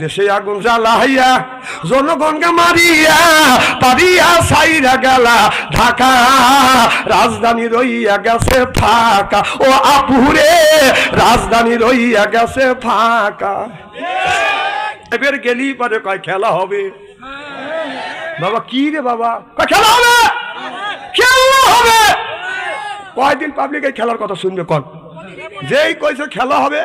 দেশে আগুন জ্বালাইয়া জনগণকে মারিয়া পারিয়া সাইরা গেলা ঢাকা, রাজধানী রইয়া গেছে ফাঁকা। ও আপুরে রাজধানী রইয়া গেছে ফাঁকা। এবার গেলি পরে কয় খেলা হবে। বাবা কি রে বাবা? কয় খেলা হবে, খেলা হবে। কয়দিন পাবলিক এই খেলার কথা শুনবে? কোন যেই কইছে খেলা হবে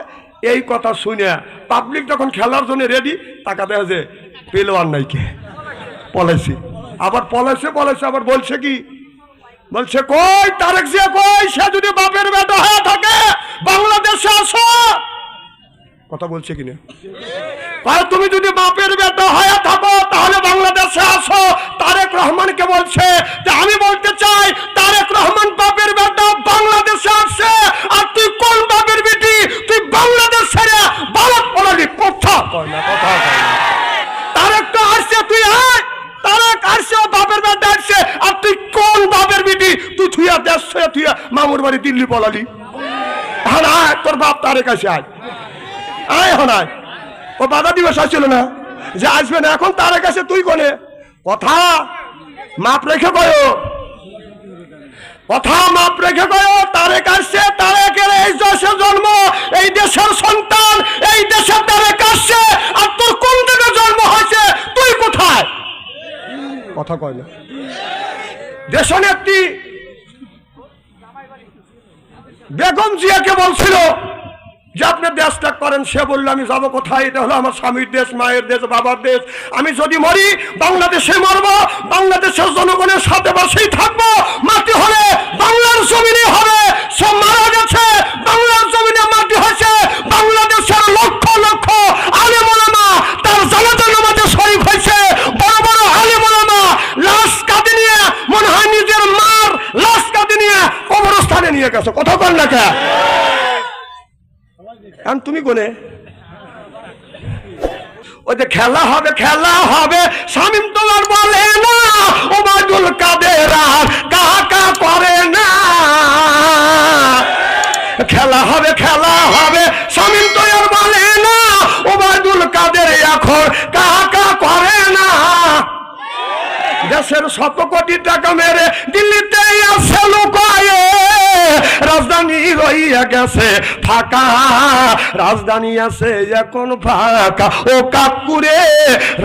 এই কথা শুনে পাবলিক যখন খেলার জন্য রেডি, টাকা দেয় যে পেলোয়ার নাই কে পলাইছে, আবার পলাইছে আবার বলছে কি বলছে, কই তারেক জিয়া কই, সে যদি বাপের বেটা হয়ে থাকে বাংলাদেশে আসো। কথা বলছে কিনা? তুমি যদি বাপের বেটা হয়ে থাকো তাহলে বাংলাদেশে আসো। তারেক রহমানকে বলছে যে আমি বলতে চাই তারেক রহমান বাপের বেটা বাংলাদেশে আসছে, আর তুই কোন বাপের বেটি? তুই বাংলাদেশ ছেড়ে ভারত পলালি। কথা কয় না, কথা কয় না। তারেক তো আসছে, তুই আয়। তারেক আসছে, বাপের বেটা আসছে, আর তুই কোন বাপের বেটি? তুই থুয়া দেশ ছেড়ে থুয়া মামুর বাড়ি দিল্লি পলালি। হ্যাঁ আয়, তোর বাপ তারেক আসে, আয় আয় হনায়। ও বাধা দিবস আসছিল না যে আসবে না, এখন তারেক কাছে তুই কোনে? কথা মাপ রেখে কয়ো, কথা মাপ রেখে কয়ো। তারেক আসছে, তারেকের এই দেশের জন্ম, এই দেশের সন্তান, এই দেশের তারেক আসছে, আর তোর কোন দিকে জন্ম হয়েছে? তুই কোথায়? কথা কয় না। দেশনেত্রী বেগম জিয়াকে বলছিল যে আপনি দেশ ত্যাগ করেন, সে বললো আমি যাবো কোথায়? এটা হলো আমার স্বামীর দেশ, মায়ের দেশ, বাবার দেশ। আমি যদি মরি বাংলাদেশে মরবো, বাংলাদেশের জনগণের সাথে বসেই থাকবো। মাটি হলে বাংলার জমিনে হবে। সে মারা গেছে, বাংলার জমিনে মাটি হয়েছে। বাংলাদেশের লক্ষ লক্ষ আলেম ওলামা তার জানাজা নামাজে শরীক হয়েছে। বড় বড় আলেম ওলামা লাশ কাঁধে নিয়ে, মনে হয় নিজের মার লাশ কাঁধে নিয়ে কবরস্থানে নিয়ে গেছে। কথা বল না কে? তুমি কোনে? ওই যে খেলা হবে, খেলা হবে, শামীম তোমার বলে না, ওবায়দুল কাদের আর কাকা করে না। খেলা হবে, খেলা হবে, শামীম তোমার বলে না, ওবায়দুল কাদের এখন কাকা করে না। দেশের 100 কোটি টাকা মেরে দিল্লিতে আছে লুকায়ে, রাজধানী রইয়া গেছে ফাঁকা, রাজধানী আছে এখন ফাঁকা। ও কাকুরে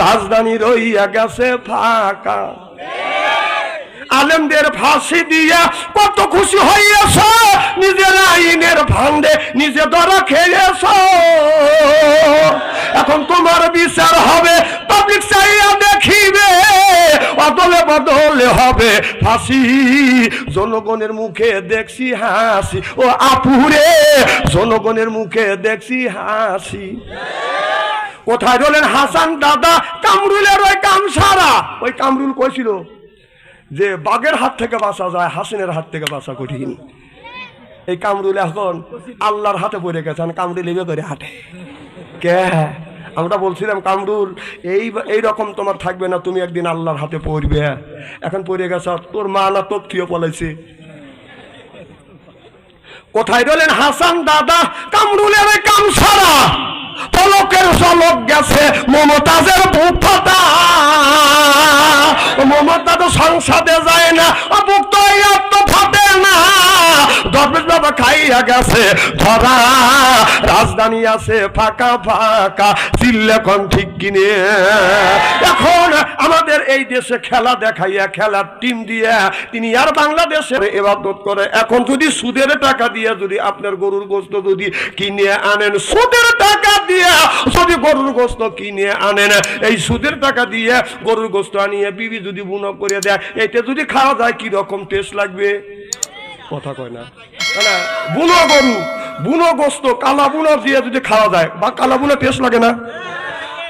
রাজধানী রইয়া গেছে ফাঁকা। আলেমদের ফাঁসি দিয়া কত খুশি হইয়াছ, নিজের আইনের ফান্দে নিজে ধরা খেয়েছ। এখন তোমার বিচার হবে, পাবলিক চাইয়া দেখিবে, অদলে বদলে হবে ফাঁসি। জনগণের মুখে দেখছি হাসি, ও আপুরে জনগণের মুখে দেখছি হাসি। কোথায় রলেন হাসান দাদা? কামরুলের ওই কামসারা। ওই কামরুল কইছিল যে বাঘের হাত থেকে বাঁচা যায়, হাসিনের হাত থেকে বাঁচা কঠিন। এই কামরুল এখন আল্লাহর হাতে পড়ে গেছে, কামরুল এবে করে হাঁটে কে? আমরা বলছিলাম কামরুল এই রকম তোমার থাকবে না, তুমি একদিন আল্লাহর হাতে পড়বে। এখন পড়ে গেছ, তোর মা না তোর থিয়ে পলাইছে। কোথায় রলেন হাসান দাদা? কামরুলের ওই কামসারা। পলকের ঝলক গেছে মমতাজের বুক ফাটা। মমতা তো সংসদে যায় না, বুক তো তো ফাটে না। দরবেশ বাবা খাইয়া গেছে ধরা, রাজধানী আছে ফাঁকা ফাঁকা। চিল্লে কোন ঠিক কিনে? এখন আমাদের এই দেশে খেলা দেখাইয়া, খেলার টিম দিয়ে তিনি আর বাংলাদেশে ইবাদত করে। এখন যদি সুদের টাকা দিয়ে যদি আপনার গরুর গোশত যদি কিনে আনেন, সুদের টাকা দিয়ে যদি গরুর গোশত কিনে আনেন, এই সুদের টাকা দিয়ে গরুর গোশত আনিয়ে বিবি যদি বুনো করে দেয়, এটা যদি খাওয়া যায় কি রকম টেস্ট লাগবে? কথা কয় না। বুনো গরু, বুনো গোশত, কালা বুনো দিয়ে যদি খাওয়া যায়, বা কালা বুনো টেস্ট লাগে না?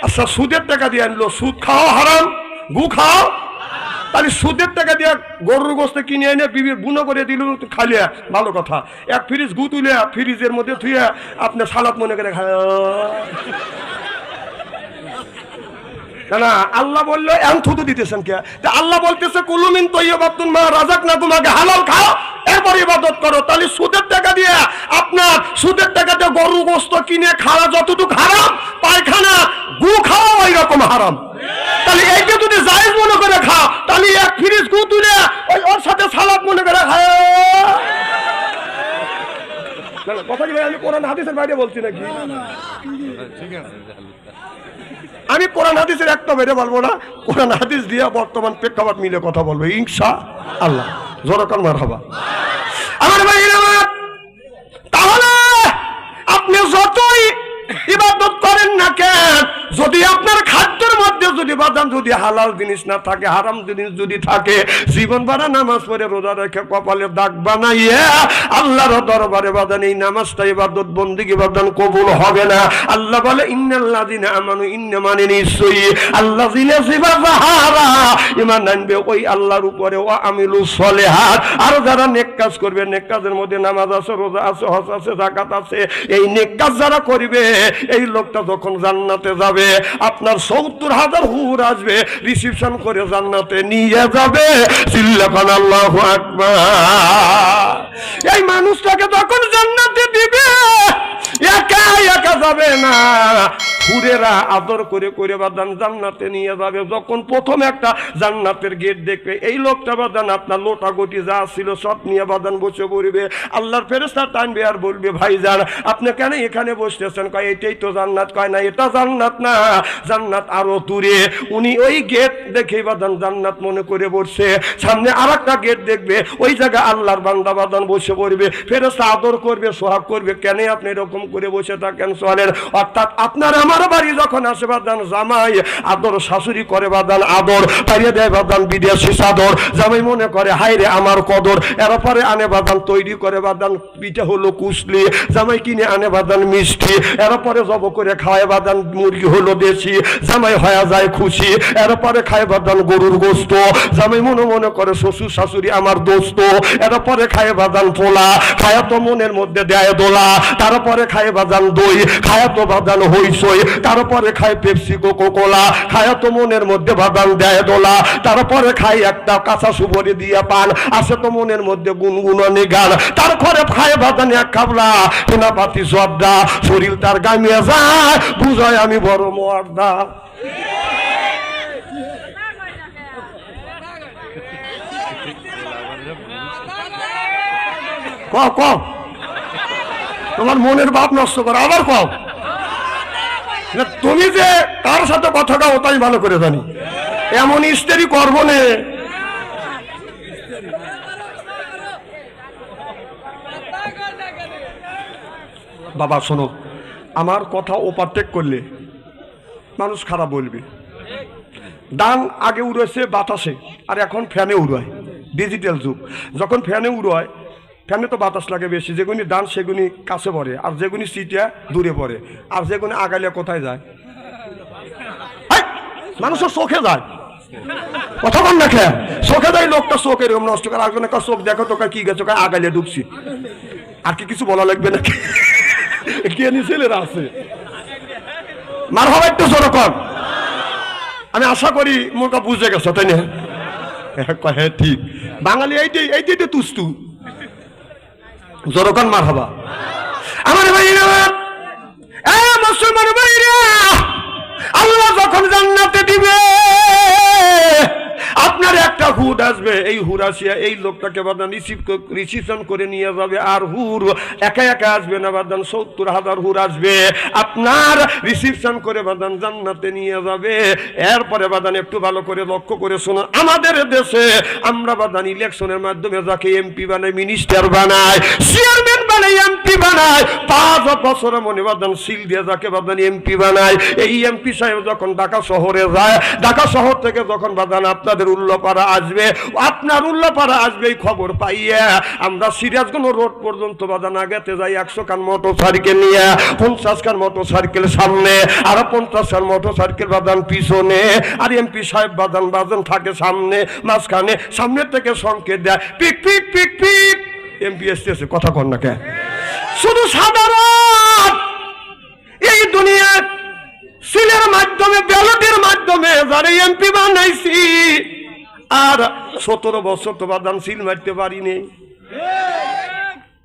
আচ্ছা সুদের টাকা দিয়ে আনলো, সুদ খাওয়া হারাম, গু খাও, তাহলে সুদের টাকা দিয়ে গরুর গোশত কিনে এনে বিবির বুনো করে দিল, খালিয়া ভালো কথা। এক ফ্রিজ গু তুলে ফ্রিজের মধ্যে থুয়ে আপনার সালাদ মনে করে খায় না। আল্লাহ বললো এমন থুতু দিতেছেন কে? আল্লাহ বলতেছে কুলুমিন তৈয়বাতুন মা রাযাকনাকুম, আগে হালাল খাও এরপর ইবাদত করো। তাহলে সুদের টাকা দিয়ে আপনার সুদের টাকা দিয়ে গরু গোশত কিনে খাওয়া যতটুকু হারাম, পায়খানা গু হারাম? তাহলে এইটা যদি জায়েজ মনে করে খা, তাহলে এক ফ্রিজ গু তুলে ওর সাথে সালাদ মনে করে খায়। কথা কি আমি কোরআন হাদিসের বাইরে বলছি নাকি? আমি কোরআন হাদিসের একটা বাইরে বলবো না, কোরআন হাদিস দিয়ে বর্তমান প্রেক্ষাপট মিলে কথা বলবো ইনশাআল্লাহ। জোরকার মারহাবা। আমার ভাইরা, তাহলে আপনি যতই ইবাদত করেন না কেন, যদি আপনার খাদ্যের মধ্যে যদি বাদাম যদি হালাল জিনিস না থাকে, হারাম জিনিস যদি থাকে, জীবন ভরা নামাজ পড়ে রোজা রেখে কপালে দাগ বানাইয়া আল্লাহর দরবারে বাদান এই নামাজটা ইবাদত বন্দেগী বাদান কবুল হবে না। আল্লাহ বলে ইন্নাল্লাযিনা আমানু, ইন্না মানে নিশ্চয়ই আল্লাযিনা সিবাহারা ঈমান আনবে ওই আল্লাহর উপরে, ওয়া আমিলুস সলিহাত, আর যারা নেক কাজ করবে, নেক কাজের মধ্যে নামাজ আছে, রোজা আছে, হজ আছে, যাকাত আছে, এই নেক কাজ যারা করবে এই লোকটা যখন জান্নাতে যাবে, আপনার ৭০,০০০ হুর আসবে, রিসিপশন করে জান্নাতে নিয়ে যাবে। চিল্লাখান আল্লাহু আকবার। এই মানুষটাকে যখন জান্নাতে দিবে, একা একা যাবে না, হুরেরা আদর করে করে বাদান জান্নাতে নিয়ে যাবে। যখন প্রথম একটা জান্নাতের গেট দেখবে, এই লোকটা বাদান আপনার লোটা গটি যা ছিল সব নিয়ে বাদান বসে পড়বে। আল্লাহর ফেরেশতা টানবে আর বলবে, ভাইজান আপনি কেন এখানে বসতেছেন? কয় এটাই তো জান্নাত। কয় না, এটা জান্নাত না, জান্নাত আরো দূরে। উনি ওই গেট দেখে বাদান জান্নাত মনে করে বসছে। সামনে আর একটা গেট দেখবে, ওই জায়গায় আল্লাহর বান্দা বাদান বসে পড়বে, ফেরেশতা আদর করবে, সোহাগ করবে। কেন আপনি এরকম করে বসে থাকেন? সোহালের অর্থাৎ আপনার আমার বাড়ি যখন আসে বাদান জামাই আদর, শাশুড়ি করে বাদান আদর, পাইয়ে দেয় বাদান বিদেশি চাদর, জামাই মনে করে হাই রে আমার কদর। এরপরে আনে বাদান তৈরি করে বাদান পিঠা হলো কুসলি, জামাই কিনে আনে বাদান মিষ্টি, এরপরে জব করে খায় বাদান মুরগি হলো দেশি, জামাই হয়ে যায় খুশি। এরপরে খায় বাদান গরুর গোস্ত, জামাই মনে মনে করে শ্বশুর শাশুড়ি আমার দোস্ত। এরপরে খায় বাদান পোলা, খায়া তো মনের মধ্যে দেয় দোলা। তারপরে খায় বাদান দই, খায়া তো বাদান হইসই। তারপরে খায় পেপসি কোকো কোলা, খায়া তো মনের মধ্যে বাদান দেয় দোলা। তারপরে খায় একটা কাঁচা সুবরি দিয়া পান, আসে তো মনের মধ্যে গুনগুনানি গান। তারপরে খায় বাদান এক খাবলা হেনাপাতি জর্দা, শরীর তার গামিয়ে যায়, বুঝায় আমি বড় মর্দা। ক তোমার মনের ভাব নষ্ট করো, আবার কও। তুমি যে তার সাথে কথাটা ওটাই ভালো করে জানি, এমন স্ত্রী করবো নে। বাবা শোনো, আমার কথা ওভারটেক করলে মানুষ খারাপ বলবে। ডান আগে উড়েছে বাতাসে, আর এখন ফ্যানে উড়ায়, ডিজিটাল যুগ। যখন ফ্যানে উড়ায়, ফ্যানে তো বাতাস লাগে বেশি, যেগুনি ডান সেগুনি কাছে পড়ে, আর যেগুনি সিটিয়া দূরে পড়ে, আর যেগুনি আগালিয়া কোথায় যায়? মানুষের চোখে যায়। কথা বল না খেয়ে চোখে যায়, লোকটা চোখের নষ্ট করে। আসবে না চোখ দেখো তো কি গেছো, আগালিয়া ডুবছি। আর কি কিছু বলা লাগবে না? জ্ঞানী ছেলেরা আছে, মার হবে একটু জোরকম। আমি আশা করি মোটা বুঝে গেছো, তাই না? হ্যাঁ ঠিক, বাঙালি এইটাই তো তুস্তু। জোরকন মার হবা। আমার ভাইরা, মুসলমান ভাইরা, আল্লাহ যখন জান্নাতে দিবে, আপনার একটা হুর আসবে, এই হুর আসিয়া এই লোকটাকে বাদান রিসিপশন করে নিয়ে যাবে। আর হুর একা একা আসবে না বাদান, ৭০,০০০ হুর আসবে, আপনার রিসিপশন করে বাদান জান্নাতে নিয়ে যাবে। এরপরে বাদান একটু ভালো করে লক্ষ্য করে শোনো, আমাদের দেশে আমরা বাদান ইলেকশনের মাধ্যমে যাকে এমপি বানায়, মিনিস্টার বানায়, চেয়ারম্যান বানায়, এমপি বানায়, ৫ বছরের মনে বাদান সিল দিয়ে যাকে বাদান এমপি বানায়। এই এমপি সাহেব যখন ঢাকা শহরে যায়, ঢাকা শহর থেকে যখন বাদান আপনাদের উল্লাপাড়া আসবে, আপনার উল্লাপাড়া আসবে, এই খবর পাইয়া আমরা সিরাজগঞ্জ রোড পর্যন্ত বাদান আগাতে যাই ১০০ খান মোটর সাইকেল নিয়ে, ৫০ খান মোটর সাইকেল সামনে, আর ৫০ খান মোটর সাইকেল বাদান পিছনে, আর এমপি সাহেব বাদান থাকে সামনে, মাঝখানে। সামনের থেকে সংকেত দেয় পিক পিক পিক পিক, এমপি এসতেছে। কথা কর না কে? শুধু সাধারণ এই দুনিয়ার সিলের মাধ্যমে, ব্যালটের মাধ্যমে যারা এমপি বানাইছি, আর ১৭ বছর তো বাদান সিল মারতে পারিনি।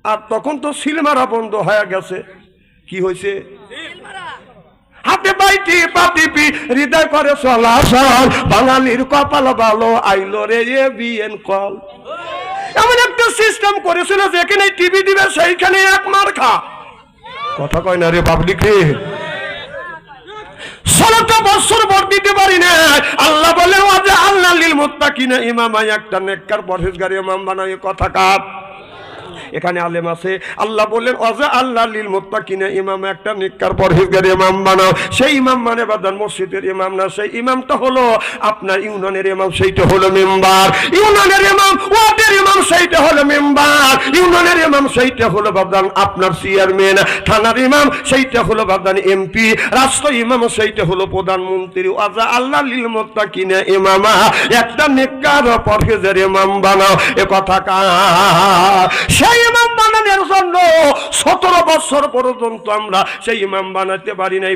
আর তখন তো সিল মারা বন্ধ হয়ে গেছে। কি হয়েছে? হাতে পাইটি পাতিপি হৃদয় করে চলাচল, বাঙালির কপাল ভালো আইলো রে এ বিএন কল। এমন একটা সিস্টেম করেছিল যেখানে টিভি দিবে সেইখানে এক মার খা। কথা কয় না রে পাবলিক রে। 16টা বছর ভোট দিতে পারি না, আল্লাহ বলে ওয়াজা আল্লাহ লিল মুত্তাকিনা ইমামা, একটা নেককার পরহেজগার ইমাম বানায়। কথা কার? এখানে আলেম আছে। আল্লাহ বললেন ওয়াজা আল্লাহ লিল মুত্তাকিনা ইমামা, একটা নেককার পরহেজগার ইমাম বানাও। সেই ইমাম মানে বাদান মসজিদের ইমাম না, সেই ইমামটা হলো আপনার ইউনিয়নের ইমাম, সেইটা হলো মেম্বার। ইউনিয়নের ইমাম, ওয়ার্ডের ইমাম, সেইটা হলো মেম্বার। ইউনিয়নের ইমাম সেইটা হলো বাদান আপনার চেয়ারম্যান। থানার ইমাম সেইটা হলো বাদান এমপি। রাষ্ট্র ইমাম সেইটা হলো প্রধানমন্ত্রী। ওয়াজা আল্লাহ লিল মুত্তাকিনা ইমামা, একটা নেককার পরহেজগার ইমাম বানাও। এ কথা কার? সেই ইমাম বানানোর জন্য 17 বছর পর্যন্ত আমরা সেই ইমাম বানাতে পারি নাই।